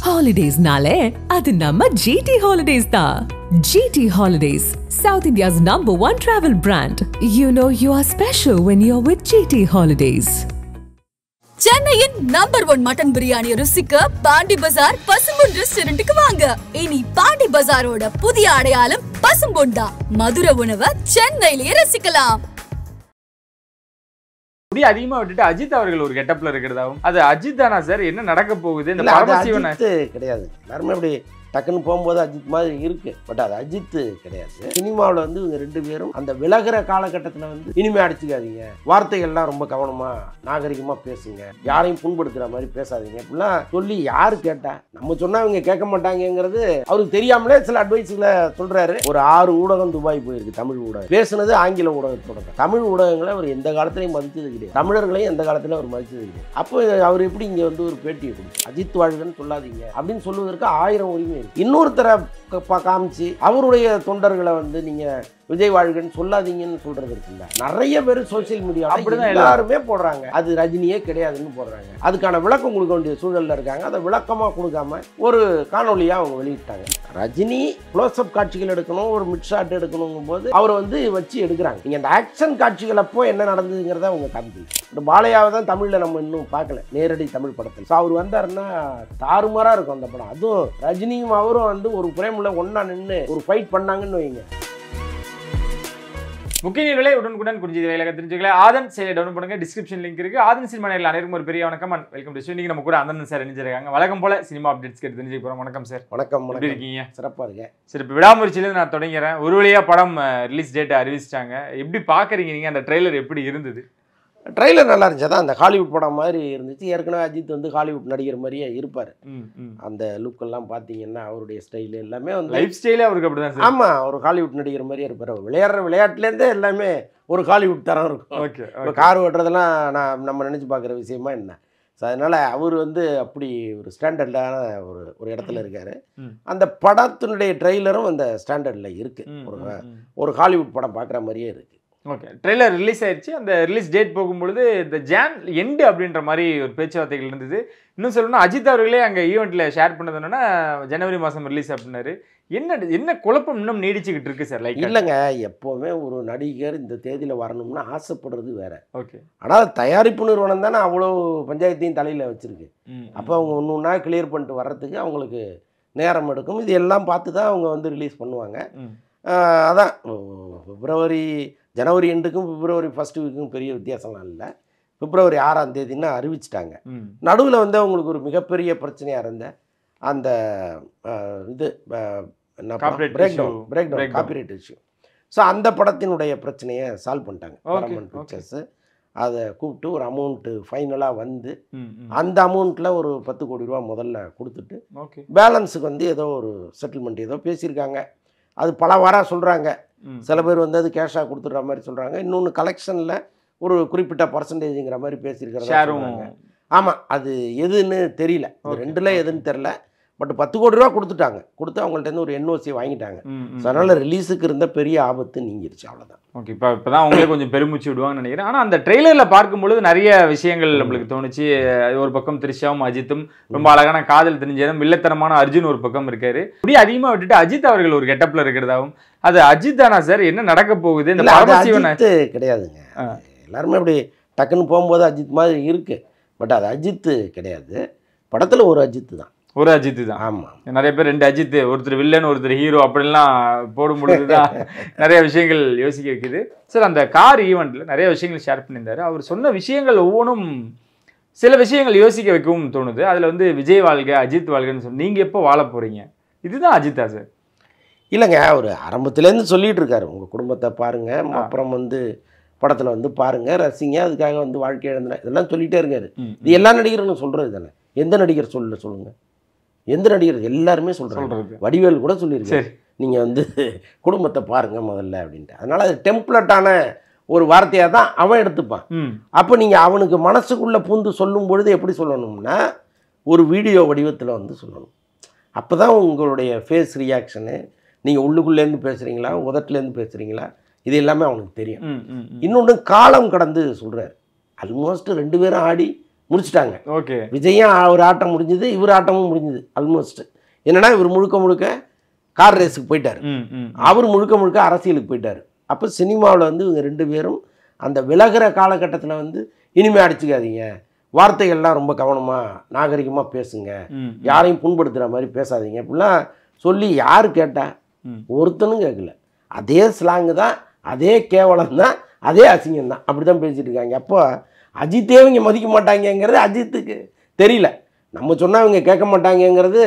Holidays nale, adu namma GT Holidays da. GT Holidays, South India's #1 travel brand. You know you are special when you're with GT Holidays. சென்னையின் #1 mutton biryani ருசிக்க பாண்டி பஜார் பசும்பொன் ரெஸ்டாரண்ட்டுக்கு வாங்க. இனி பாண்டி பஜாரோட புதிய அடையாளம் பசும்பொன் தான். மதுரை உணவை சென்னையிலேயே ரசிக்கலாம். முடி அதிகமா விட்டுட்டு அஜித் அவர்கள் ஒரு கெட்டப்ல இருக்கிறதாவும் அது அஜித் தானா சார்? என்ன நடக்க போகுது? இந்த பரமசிவன் கிடையாது. எல்லாருமே அப்படி டக்குன்னு போகும்போது அஜித் மாதிரி இருக்கு. பட் அது அஜித் கிடையாது. சினிமாவில் வந்து இவங்க ரெண்டு பேரும் அந்த விலகிற காலகட்டத்தில் வந்து இனிமே அடிச்சுக்காதீங்க, வார்த்தைகள்லாம் ரொம்ப கவனமா நாகரிகமா பேசுங்க, யாரையும் புண்படுத்துற மாதிரி பேசாதீங்க அப்படிலாம் சொல்லி யாரு கேட்டா? நம்ம சொன்னா இவங்க கேட்க மாட்டாங்கிறது அவருக்கு தெரியாமலே சில அட்வைஸ்களை சொல்றாரு. ஒரு 6 ஊடகம் துபாய் போயிருக்கு. தமிழ் ஊடகம் பேசுனது ஆங்கில ஊடகத்தோட. தமிழ் ஊடகங்களை அவர் எந்த காலத்திலையும் மதிச்சது கிடையாது. தமிழர்களையும் எந்த காலத்திலும் அவர் மதிச்சது கிடையாது. அப்போ அவர் எப்படி இங்க வந்து ஒரு பேட்டியை கொடுத்து அஜித் வாழ்கன்னு சொல்லாதீங்க அப்படின்னு சொல்லுவதற்கு 1000 உரிமை. இன்னொருத்தரை காமிச்சு அவருடைய தொண்டர்களை வந்து நீங்க விஜய் வாழ்கன்னு சொல்லாதீங்கன்னு சொல்றது இருக்குல்ல. நிறைய பேர் சோசியல் மீடியாவில் எல்லாருமே போடுறாங்க அது ரஜினியே கிடையாதுன்னு போடுறாங்க. அதுக்கான விளக்கம் கொடுக்க வேண்டிய சூழல்ல இருக்காங்க. அதை விளக்கமா கொடுக்காம ஒரு காணொலியா அவங்க வெளியிட்டாங்க. ரஜினி க்ளோஸ்அப் காட்சிகள் எடுக்கணும், ஒரு மிட் ஷாட் எடுக்கணுங்கும் போது அவரை வந்து வச்சு எடுக்கிறாங்க. நீங்க அந்த ஆக்ஷன் காட்சிகள் அப்போ என்ன நடந்ததுங்கிறத அவங்க காமிக்கல. இந்த பாலையாவை தான் தமிழ்ல நம்ம இன்னும் பார்க்கல, நேரடி தமிழ் படத்தில். அவர் வந்தாருன்னா தாறுமாறா இருக்கும் அந்த படம். அதுவும் ரஜினியும் அவரும் வந்து ஒரு பிரேம்ல ஒன்னா நின்று ஒரு ஃபைட் பண்ணாங்கன்னு வைங்க. முக்கிய நிகழ்வுகளை உடனுக்குடன் குறிஞ்சி வேலையாக தெரிஞ்சுக்கலாம். ஆதன் செயலை டவுன் பண்ணுங்க. டிஸ்கிரிப்ஷன் லிங்க் இருக்கு. ஆதன் சினிமா நேரில் அனைவருக்கும் ஒரு பெரிய வணக்கம் அண்ட் வெல்கம் டு. இன்னைக்கு நம்ம கூட ஆனந்தன் சார் இணைஞ்சிருக்காங்க. வழக்கம் போல சினிமா அப்டேட்ஸ் கேட்டு தெரிஞ்சுக்க போறோம். வணக்கம் சார். வணக்கம். எப்படி இருக்கீங்க? சிறப்பா இருக்கேன். சரி, இப்போ விடாமுயற்சியில நான் தொடங்கிறேன். ஒரு வழியா படம் ரிலீஸ் டேட் அறிவிச்சிட்டாங்க. எப்படி பாக்குறீங்க நீங்க? அந்த ட்ரெய்லர் எப்படி இருந்தது? ட்ரெய்லர் நல்லா இருந்துச்சு. அதான் அந்த ஹாலிவுட் படம் மாதிரி இருந்துச்சு. ஏற்கனவே அஜித் வந்து ஹாலிவுட் நடிகர் மாதிரியே இருப்பார். அந்த லுக்கெல்லாம் பார்த்தீங்கன்னா அவருடைய ஸ்டைலு எல்லாமே வந்து லைஃப் ஸ்டைலே அவருக்கு அப்படிதான். ஆமாம், ஒரு ஹாலிவுட் நடிகர் மாதிரியே இருப்பார். விளையாடுற விளையாட்டுலேருந்தே எல்லாமே ஒரு ஹாலிவுட் தரம் இருக்கும். ஓகே. இப்போ கார் ஓட்டுறதெல்லாம் நம்ம நினச்சி பார்க்குற விஷயமா என்ன? ஸோ அதனால் அவர் வந்து அப்படி ஒரு ஸ்டாண்டர்டான ஒரு இடத்துல இருக்கார். அந்த படத்தினுடைய ட்ரெய்லரும் அந்த ஸ்டாண்டர்டில் இருக்குது. ஒரு ஹாலிவுட் படம் பார்க்குற மாதிரியே இருக்குது. ஓகே. ட்ரெய்லர் ரிலீஸ் ஆயிடுச்சு. அந்த ரிலீஸ் டேட் போகும்பொழுது இந்த ஜான் எண்டு அப்படின்ற மாதிரி ஒரு பேச்சுவார்த்தைகள் இருந்தது. இன்னும் சொல்லணும்னா அஜித் அவர்களே அங்கே ஈவெண்ட்டில் ஷேர் பண்ணது என்னன்னா ஜனவரி மாதம் ரிலீஸ் அப்படின்னாரு. என்ன குழப்பம் இன்னும் நீடிச்சுக்கிட்டு இருக்கு சார்? லைக் இல்லைங்க, எப்போவுமே ஒரு நடிகர் இந்த தேதியில் வரணும்னா ஆசைப்படுறது வேற. ஓகே. ஆனால் தயாரிப்பு நிறுவனம் தானே அவ்வளோ பஞ்சாயத்தையும் தலையில் வச்சுருக்கு. அப்போ அவங்க ஒன்று ஒன்றா கிளியர் பண்ணிட்டு வர்றதுக்கு அவங்களுக்கு நேரம் எடுக்கும். இது எல்லாம் பார்த்து தான் அவங்க வந்து ரிலீஸ் பண்ணுவாங்க. அதான் ஜனவரி எண்டுக்கும் பிப்ரவரி ஃபர்ஸ்ட் வீக்கும் பெரிய வித்தியாசம்லாம் இல்லை. பிப்ரவரி 6ஆம் தேதின்னு அறிவிச்சிட்டாங்க. நடுவில் வந்து அவங்களுக்கு ஒரு மிகப்பெரிய பிரச்சனையாக இருந்த அந்த இது break down copyright issue. So அந்த படத்தினுடைய பிரச்சனையை சால்வ் பண்ணிட்டாங்க. பாரமௌண்ட் பிக்சர்ஸு அதை கூப்பிட்டு ஒரு அமௌண்ட்டு ஃபைனலாக வந்து அந்த அமௌண்ட்டில் ஒரு 10 கோடி ரூபா முதல்ல கொடுத்துட்டு பேலன்ஸுக்கு வந்து ஏதோ ஒரு செட்டில்மெண்ட் ஏதோ பேசியிருக்காங்க. அது பல வாரம் சொல்கிறாங்க. சில பேர் வந்து அது கேஷாக கொடுத்துட்ற மாதிரி சொல்கிறாங்க. இன்னொன்று கலெக்ஷனில் ஒரு குறிப்பிட்ட பர்சன்டேஜுங்கிற மாதிரி பேசியிருக்கிறாங்க. ஆமாம், அது எதுன்னு தெரியல. ரெண்டில் எதுன்னு தெரில. பட் 10 கோடி ரூபா கொடுத்துட்டாங்க. கொடுத்து அவங்கள்ட்ட ஒரு என்ஓசி வாங்கிட்டாங்க. ஸோ அதனால் ரிலீஸுக்கு இருந்த பெரிய ஆபத்து நீங்கிருச்சு. அவ்வளோதான். ஓகே. இப்போ தான் அவங்களே கொஞ்சம் பெருமூச்சு விடுவாங்கன்னு நினைக்கிறேன். ஆனால் அந்த ட்ரெய்லரில் பார்க்கும்பொழுது நிறைய விஷயங்கள் நம்மளுக்கு தோணுச்சு. ஒரு பக்கம் த்ரிஷாவும் அஜித்தும் ரொம்ப அழகான காதல் தெரிஞ்சதும் வில்லத்தனமான அர்ஜுன் ஒரு பக்கம் இருக்காரு. இப்படி அதிகமாக விட்டுட்டு அஜித் அவர்கள் ஒரு கெட்டப்பில் இருக்கிறதாவும் அது அஜித் தானா சார்? என்ன நடக்க போகுது? இந்த பரமசிவன் கிடையாதுங்க. எல்லாருமே அப்படி டக்குன்னு போகும்போது அஜித் மாதிரி இருக்கு. பட் அது அஜித் கிடையாது. படத்தில் ஒரு அஜித் தான். ஒரு அஜித் தான். ஆமாம். நிறைய பேர் 2 அஜித், ஒருத்தர் வில்லன் ஒருத்தர் ஹீரோ அப்படின்லாம் போடும்பொழுது தான் நிறைய விஷயங்கள் யோசிக்க வைக்குது. சார், அந்த கார் ஈவெண்ட்டில் நிறைய விஷயங்கள் ஷேர் பண்ணியிருந்தாரு. அவர் சொன்ன விஷயங்கள் ஒவ்வொன்றும் சில விஷயங்கள் யோசிக்க வைக்கவும் தோணுது. அதில் வந்து விஜய் வாழ்க அஜித் வாழ்கன்னு சொல்லி நீங்கள் எப்போ வாழ போகிறீங்க? இதுதான் அஜித்தா சார்? இல்லைங்க, அவர் ஆரம்பத்துலேருந்து சொல்லிகிட்டு இருக்காரு, உங்கள் குடும்பத்தை பாருங்கள், அப்புறம் வந்து படத்தில் வந்து பாருங்கள், ரசிங்க, அதுக்காக வந்து வாழ்க்கை இழந்தன, இதெல்லாம் சொல்லிகிட்டே இருக்காரு. இது எல்லா நடிகர்களும் சொல்கிறது தானே. எந்த நடிகர் சொல்லுங்கள்? எந்த நடிகர்? எல்லாருமே சொல்கிறாங்க. வடிவேல் கூட சொல்லியிருக்காரு, நீங்கள் வந்து குடும்பத்தை பாருங்கள் முதல்ல அப்படின்ட்டு. அதனால் அது டெம்ப்ளட்டான ஒரு வார்த்தையாக தான் அவன் எடுத்துப்பான். அப்போ நீங்கள் அவனுக்கு மனசுக்குள்ளே பூந்து சொல்லும் பொழுது எப்படி சொல்லணும்னா ஒரு வீடியோ வடிவத்தில் வந்து சொல்லணும். அப்போ தான் உங்களுடைய ஃபேஸ் ரியாக்ஷனு, நீங்கள் உள்ளுக்குள்ளேருந்து பேசுகிறீங்களா உதட்டுலேருந்து பேசுகிறீங்களா, இது எல்லாமே அவனுக்கு தெரியும். இன்னொன்று காலம் கடந்து சொல்கிறார். ஆல்மோஸ்ட் 2 பேரும் ஆடி முடிச்சிட்டாங்க. ஓகே. விஜயும் ஒரு ஆட்டம் முடிஞ்சது, இவர் ஆட்டமும் முடிஞ்சது ஆல்மோஸ்ட். என்னன்னா இவர் முழுக்க முழுக்க கார் ரேஸுக்கு போயிட்டார், அவர் முழுக்க முழுக்க அரசியலுக்கு போயிட்டார். அப்போ சினிமாவில் வந்து இவங்க 2 பேரும் அந்த விலகிற காலகட்டத்தில் வந்து இனிமேல் அடிச்சுக்காதீங்க, வார்த்தைகள்லாம் ரொம்ப கவனமாக நாகரிகமாக பேசுங்க, யாரையும் புண்படுத்துகிற மாதிரி பேசாதீங்க அப்படிலாம் சொல்லி யார் கேட்டா? ஒருத்தனும் கேட்கல. அதே ஸ்லாங்கு தான், அதே கேவலம் தான், அதே அசிங்கம் தான், அப்படி தான் பேசிகிட்டு இருக்காங்க. அப்போ அஜித்தே இவங்க மதிக்க மாட்டாங்கங்கிறது அஜித்துக்கு தெரியல. நம்ம சொன்னால் இவங்க கேட்க மாட்டாங்கங்கிறது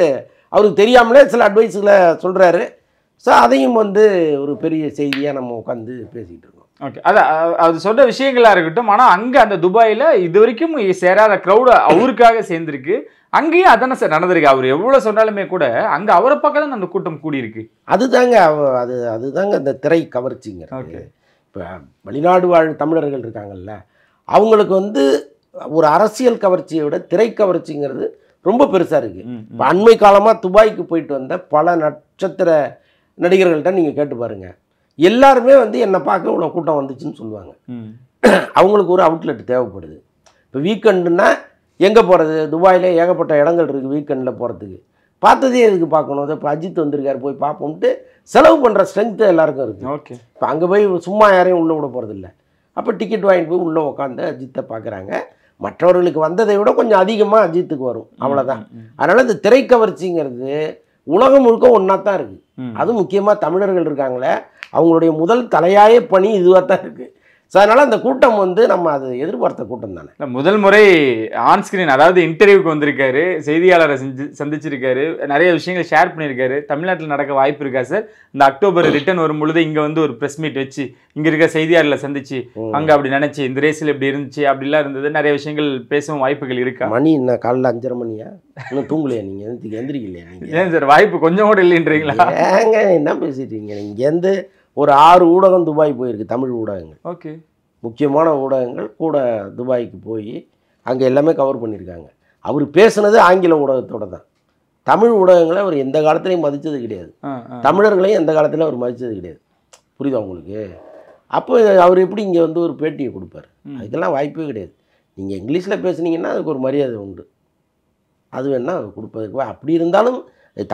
அவருக்கு தெரியாமலே சில அட்வைஸுகளை சொல்கிறாரு. ஸோ அதையும் வந்து ஒரு பெரிய செய்தியாக நம்ம உட்காந்து பேசிக்கிட்டு இருக்கோம். ஓகே. அது சொன்ன விஷயங்களா இருக்கட்டும். ஆனால் அங்கே அந்த துபாயில் இது வரைக்கும் சேராத க்ரௌடு அவருக்காக சேர்ந்துருக்கு. அங்கேயும் அதானே சார் நடந்திருக்கு. அவர் எவ்வளோ சொன்னாலுமே கூட அங்கே அவரை பக்கம் தான் அந்த கூட்டம் கூடியிருக்கு. அதுதாங்க அதுதாங்க இந்த திரை கவர்ச்சிங்கிறது. இப்போ வெளிநாடு வாழ் தமிழர்கள் இருக்காங்கல்ல, அவங்களுக்கு வந்து ஒரு அரசியல் கவர்ச்சியை விட திரை கவர்ச்சிங்கிறது ரொம்ப பெருசாக இருக்குது. இப்போ அண்மை காலமாக துபாய்க்கு போயிட்டு வந்த பல நட்சத்திர நடிகர்கள்ட்ட நீங்கள் கேட்டு பாருங்கள், எல்லாருமே வந்து என்னை பார்க்க இவ்வளோ கூட்டம் வந்துச்சுன்னு சொல்லுவாங்க. அவங்களுக்கு ஒரு அவுட்லெட் தேவைப்படுது. இப்போ வீக்கெண்டுன்னா எங்கே போகிறது? துபாயில் ஏகப்பட்ட இடங்கள் இருக்குது வீக்கெண்டில் போகிறதுக்கு. பார்த்ததே எதுக்கு பார்க்கணும்? அதை இப்போ அஜித் வந்திருக்காரு போய் பார்ப்போம்ட்டு செலவு பண்ணுற ஸ்ட்ரென்த்து எல்லாருக்கும் இருக்குது. ஓகே. இப்போ அங்கே போய் சும்மா யாரையும் உள்ளே விட போகிறதில்ல. அப்போ டிக்கெட் வாங்கிட்டு போய் உள்ளே உட்காந்து அஜித்தை பார்க்குறாங்க. மற்றவர்களுக்கு வந்ததை விட கொஞ்சம் அதிகமாக அஜித்துக்கு வரும், அவ்வளோதான். அதனால் இந்த திரைக்கவர்ச்சிங்கிறது உலகம் முழுக்க ஒன்றா தான் இருக்குது. அதுவும் முக்கியமாக தமிழர்கள் இருக்காங்களே, அவங்களுடைய முதல் தலையாய பணி இதுவாக தான் இருக்குது. ஸோ அதனால் அந்த கூட்டம் வந்து நம்ம அது எதிர்பார்த்த கூட்டம் தானே. முதல் முறை ஆன்ஸ்கிரீன், அதாவது இன்டர்வியூக்கு வந்திருக்காரு, செய்தியாளரை சந்திச்சிருக்காரு, நிறைய விஷயங்கள் ஷேர் பண்ணியிருக்காரு. தமிழ்நாட்டில் நடக்க வாய்ப்பு இருக்கா சார்? இந்த அக்டோபர் ரிட்டர்ன் வரும் பொழுது இங்கே வந்து ஒரு ப்ரெஸ் மீட் வச்சு இங்கே இருக்க செய்தியாளர்களை சந்திச்சு அங்கே அப்படி நினைச்சு இந்த ரேஸில் இப்படி இருந்துச்சு அப்படிலாம் இருந்தது, நிறைய விஷயங்கள் பேசவும் வாய்ப்புகள் இருக்கா? மணி என்ன காலைல 5:30 மணியா? இன்னும் தூங்கலையா நீங்கள்? எந்திரிக்கலையா நீங்கள்? ஏன் சார் வாய்ப்பு கொஞ்சம் கூட இல்லைன்றீங்களா? ஏங்க என்ன பேசிட்டீங்க? இங்கேருந்து ஒரு 6 ஊடகம் துபாய் போயிருக்கு, தமிழ் ஊடகங்கள். ஓகே. முக்கியமான ஊடகங்கள் கூட துபாய்க்கு போய் அங்கே எல்லாமே கவர் பண்ணியிருக்காங்க. அவர் பேசுனது ஆங்கில ஊடகத்தோடு தான். தமிழ் ஊடகங்களை அவர் எந்த காலத்துலையும் மதித்தது கிடையாது, தமிழர்களையும் எந்த காலத்துலையும் அவர் மதித்தது கிடையாது. புரியுதா உங்களுக்கு? அப்போ அவர் எப்படி இங்கே வந்து ஒரு பேட்டியை கொடுப்பார்? அதுக்கெல்லாம் வாய்ப்பே கிடையாது. நீங்கள் இங்கிலீஷில் பேசுனீங்கன்னா அதுக்கு ஒரு மரியாதை உண்டு, அது வேணால் அவர் கொடுப்பதுக்கு. அப்படி இருந்தாலும்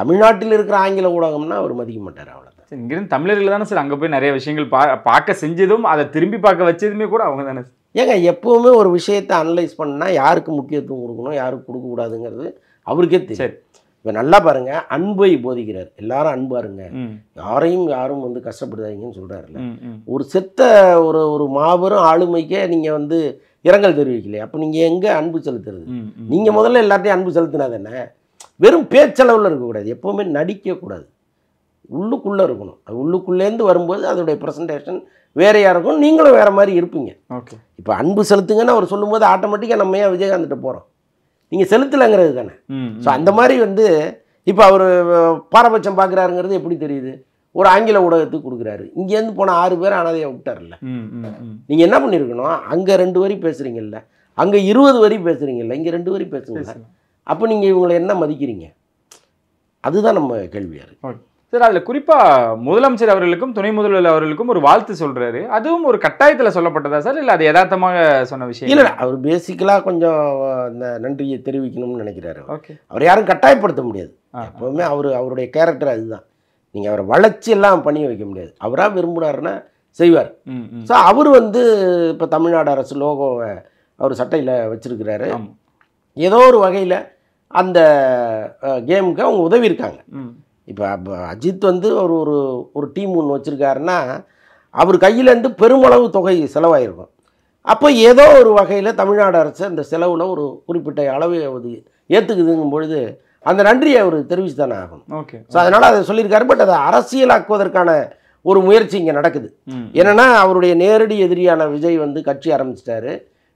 தமிழ்நாட்டில் இருக்கிற ஆங்கில ஊடகம்னா அவர் மதிக்க மாட்டார், அவ்வளோதான். இங்கிருந்து தமிழர்கள் தானே சார் அங்கே போய் நிறைய விஷயங்கள் பார்க்க செஞ்சதும் அதை திரும்பி பார்க்க வச்சதுமே கூட அவங்க தானே. ஏங்க எப்போவுமே ஒரு விஷயத்தை அனலைஸ் பண்ணால் யாருக்கு முக்கியத்துவம் கொடுக்கணும், யாருக்கு கொடுக்கக்கூடாதுங்கிறது அவருக்கே தெரியும். இப்போ நல்லா பாருங்கள், அன்பை போதிக்கிறார். எல்லாரும் அன்பாருங்க, யாரும் வந்து கஷ்டப்படுதாதீங்கன்னு சொல்கிறாருல்ல. ஒரு செத்த ஒரு மாபெரும் ஆளுமைக்கே நீங்கள் வந்து இரங்கல் தெரிவிக்கலையே, அப்போ நீங்கள் எங்கே அன்பு செலுத்துறது? நீங்கள் முதல்ல எல்லார்ட்டையும் அன்பு செலுத்தினா தானே. வெறும் பேச்சளவில் இருக்கக்கூடாது, எப்போவுமே நடிக்கக்கூடாது, உள்ளுக்குள்ளே இருக்கணும். அது உள்ளுக்குள்ளேருந்து வரும்போது அதோடைய ப்ரெசன்டேஷன் வேறையாக இருக்கும், நீங்களும் வேறு மாதிரி இருப்பீங்க. ஓகே. இப்போ அன்பு செலுத்துங்கன்னு அவர் சொல்லும்போது ஆட்டோமேட்டிக்காக நம்ம ஏன் விஜயகாந்த்கிட்ட போகிறோம்? நீங்கள் செலுத்தலைங்கிறது தானே. ஸோ அந்த மாதிரி வந்து இப்போ அவர் பாரபட்சம் பார்க்குறாருங்கிறது எப்படி தெரியுது? ஒரு ஆங்கில ஊடகத்துக்கு கொடுக்குறாரு, இங்கேருந்து போன 6 பேர் அனாதையை விட்டார்ல. நீங்கள் என்ன பண்ணியிருக்கணும்? அங்கே 2 வரி பேசுகிறீங்கல்ல, அங்கே 20 வரி பேசுகிறீங்கல்ல, இங்கே 2 வரி பேசுங்க. அப்போ நீங்கள் இவங்களை என்ன மதிக்கிறீங்க? அதுதான் நம்ம கேள்வியாக இருக்குது சார். அதில் குறிப்பாக முதலமைச்சர் அவர்களுக்கும் துணை முதல்வர் அவர்களுக்கும் ஒரு வாழ்த்து சொல்கிறாரு, அதுவும் ஒரு கட்டாயத்தில் சொல்லப்பட்டதா சார், இல்லை அது யதார்த்தமாக சொன்ன விஷயம்? இல்லை, அவர் பேசிக்கலாக கொஞ்சம் இந்த நன்றியை தெரிவிக்கணும்னு நினைக்கிறாரு. ஓகே. அவர் யாரும் கட்டாயப்படுத்த முடியாது, எப்போவுமே அவருடைய கேரக்டர் அதுதான். நீங்கள் அவரை வளர்ச்சி எல்லாம் பண்ணி வைக்க முடியாது, அவராக விரும்புனாருன்னா செய்வார். ஸோ அவர் வந்து இப்போ தமிழ்நாடு அரசு லோகோவை அவர் சட்டையில் வச்சிருக்கிறாரு. ஏதோ ஒரு வகையில் அந்த கேமுக்கு அவங்க உதவி இருக்காங்க. இப்போ அஜித் வந்து ஒரு டீம் ஒன்று வச்சுருக்காருன்னா அவர் கையிலேருந்து பெருமளவு தொகை செலவாயிருக்கும். அப்போ ஏதோ ஒரு வகையில் தமிழ்நாடு அரசு அந்த செலவில் ஒரு குறிப்பிட்ட அளவை அது ஏற்றுக்குதுங்கும் பொழுது அந்த நன்றியை அவர் தெரிவித்து தானே ஆகணும். ஓகே. ஸோ அதனால் அதை சொல்லியிருக்காரு. பட் அதை அரசியலாக்குவதற்கான ஒரு முயற்சி இங்கே நடக்குது. என்னென்னா அவருடைய நேரடி எதிரியான விஜய் வந்து கட்சி ஆரம்பிச்சிட்டாரு,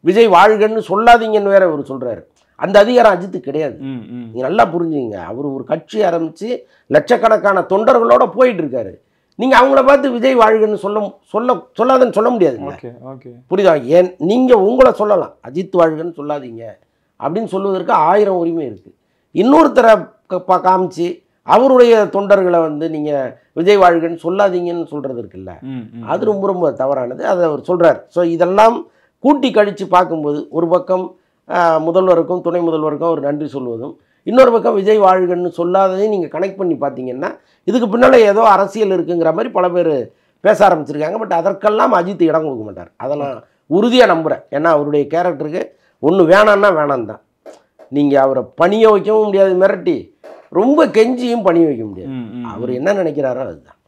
விஜய் வாழ்கன்னு சொல்லாதீங்கன்னு வேற அவர் சொல்கிறாரு. அந்த அதிகாரம் அஜித்துக்கு கிடையாது. நீங்கள் நல்லா புரிஞ்சுங்க. அவர் ஒரு கட்சி ஆரம்பித்து லட்சக்கணக்கான தொண்டர்களோடு போயிட்டு இருக்காரு. நீங்கள் அவங்கள பார்த்து விஜய் வாழ்கன்னு சொல்லாதுன்னு சொல்ல முடியாது. புரியுதா? ஏன் நீங்கள் உங்களை சொல்லலாம், அஜித் வாழ்கன்னு சொல்லாதீங்க அப்படின்னு சொல்லுவதற்கு 1000 உரிமை இருக்குது. இன்னொருத்தரை காமிச்சு அவருடைய தொண்டர்களை வந்து நீங்கள் விஜய் வாழ்கன்னு சொல்லாதீங்கன்னு சொல்கிறது இருக்குல்ல, அது ரொம்ப ரொம்ப தவறானது. அதை அவர் சொல்கிறார். ஸோ இதெல்லாம் கூட்டி கழித்து பார்க்கும்போது ஒரு பக்கம் முதல்வருக்கும் துணை முதல்வருக்கும் ஒரு நன்றி சொல்வதும், இன்னொரு பக்கம் விஜய் வாழ்கன்னு சொல்லாததையும் நீங்கள் கனெக்ட் பண்ணி பார்த்தீங்கன்னா இதுக்கு பின்னால் ஏதோ அரசியல் இருக்குங்கிற மாதிரி பல பேர் பேச ஆரம்பிச்சிருக்காங்க. பட் அதற்கெல்லாம் அஜித் இடம் கொடுக்க மாட்டார். அதை நான் உறுதியாக நம்புகிறேன். ஏன்னா அவருடைய கேரக்டருக்கு ஒன்று வேணான்னா வேணாம் தான். நீங்கள் அவரை பணிய வைக்கவும் முடியாது, மிரட்டி ரொம்ப கெஞ்சியும் பணிய வைக்க முடியாது. அவர் என்ன நினைக்கிறாரோ அதுதான்.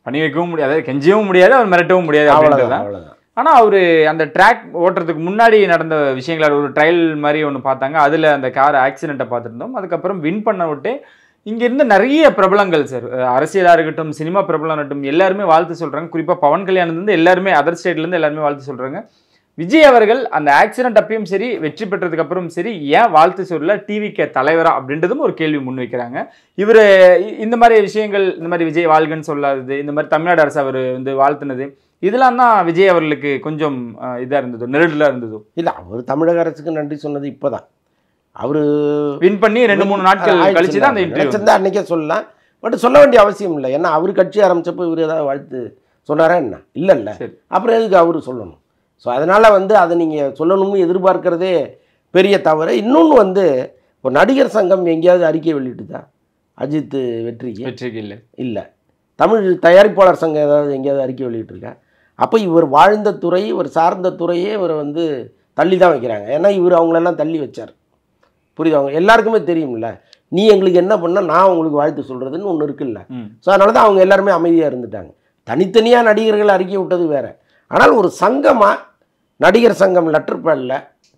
பணி வைக்கவும் முடியாது, கெஞ்சவும் முடியாது, அவர் மிரட்டவும் முடியாது. அவ்வளோதான். ஆனால் அவர் அந்த ட்ராக் ஓட்டுறதுக்கு முன்னாடி நடந்த விஷயங்கள் ஒரு ட்ரையல் மாதிரி ஒன்று பார்த்தாங்க. அதில் அந்த கார் ஆக்சிடெண்ட்டை பார்த்துருந்தோம். அதுக்கப்புறம் வின் பண்ண விட்டு இங்கே இருந்த நிறைய பிரபலங்கள் சார், அரசியலாக இருக்கட்டும், சினிமா பிரபலம் இருக்கட்டும், எல்லாருமே வாழ்த்து சொல்கிறாங்க. குறிப்பாக பவன் கல்யாண்லேருந்து எல்லாருமே, அதர் ஸ்டேட்லேருந்து எல்லாருமே வாழ்த்து சொல்கிறாங்க. விஜய் அவர்கள் அந்த ஆக்சிடென்ட் அப்பயும் சரி, வெற்றி பெற்றதுக்கு அப்புறம் சரி, ஏன் வாழ்த்து சொல்ல டிவிக்கு தலைவரா அப்படின்றதும் ஒரு கேள்வி முன் வைக்கிறாங்க. இவர் இந்த மாதிரி விஷயங்கள், இந்த மாதிரி விஜய் வாழ்கன்னு சொல்லாதது, இந்த மாதிரி தமிழ்நாடு அரசு அவர் வந்து வாழ்த்துனது, இதெல்லாம் தான் விஜய் அவர்களுக்கு கொஞ்சம் இதாக இருந்ததோ, நெருடலாக இருந்ததோ? இல்லை, அவர் தமிழக அரசுக்கு நன்றி சொன்னது இப்போ தான். அவர் வின் பண்ணி 2-3 நாட்கள் கழிச்சு தான் அந்த இன்டர்வியூ தான் அன்றைக்கே சொல்லலாம். பட் சொல்ல வேண்டிய அவசியம் இல்லை. ஏன்னா அவர் கட்சி ஆரம்பித்தப்போ இவர் ஏதாவது வாழ்த்து சொன்னாரா என்ன? இல்லைல்ல. அப்புறம் எதுக்கு அவர் சொல்லணும்? ஸோ அதனால் வந்து அதை நீங்கள் சொல்லணும்னு எதிர்பார்க்கிறதே பெரிய தவறு. இன்னொன்று வந்து ஒரு நடிகர் சங்கம் எங்கேயாவது அறிக்கை வெளியிட்டுதா அஜித் வெற்றிக்கு? இல்லை. தமிழ் தயாரிப்பாளர் சங்கம் ஏதாவது எங்கேயாவது அறிக்கை வெளியிட்டிருக்கா? அப்போ இவர் வாழ்ந்த துறை, இவர் சார்ந்த துறையே இவரை வந்து தள்ளி தான் வைக்கிறாங்க. ஏன்னா இவர் அவங்களெல்லாம் தள்ளி வச்சார். புரியுது? அவங்க எல்லாருக்குமே தெரியும்ல, நீ எங்களுக்கு என்ன பண்ணால் நான் உங்களுக்கு வாழ்த்து சொல்கிறதுன்னு ஒன்று இருக்குல்ல. ஸோ அதனால தான் அவங்க எல்லாருமே அமைதியாக இருந்துட்டாங்க. தனித்தனியாக நடிகர்கள் அறிக்கை விட்டது வேறு. ஆனால் ஒரு சங்கமாக நடிகர் சங்கம் லெட்டர் பேடில்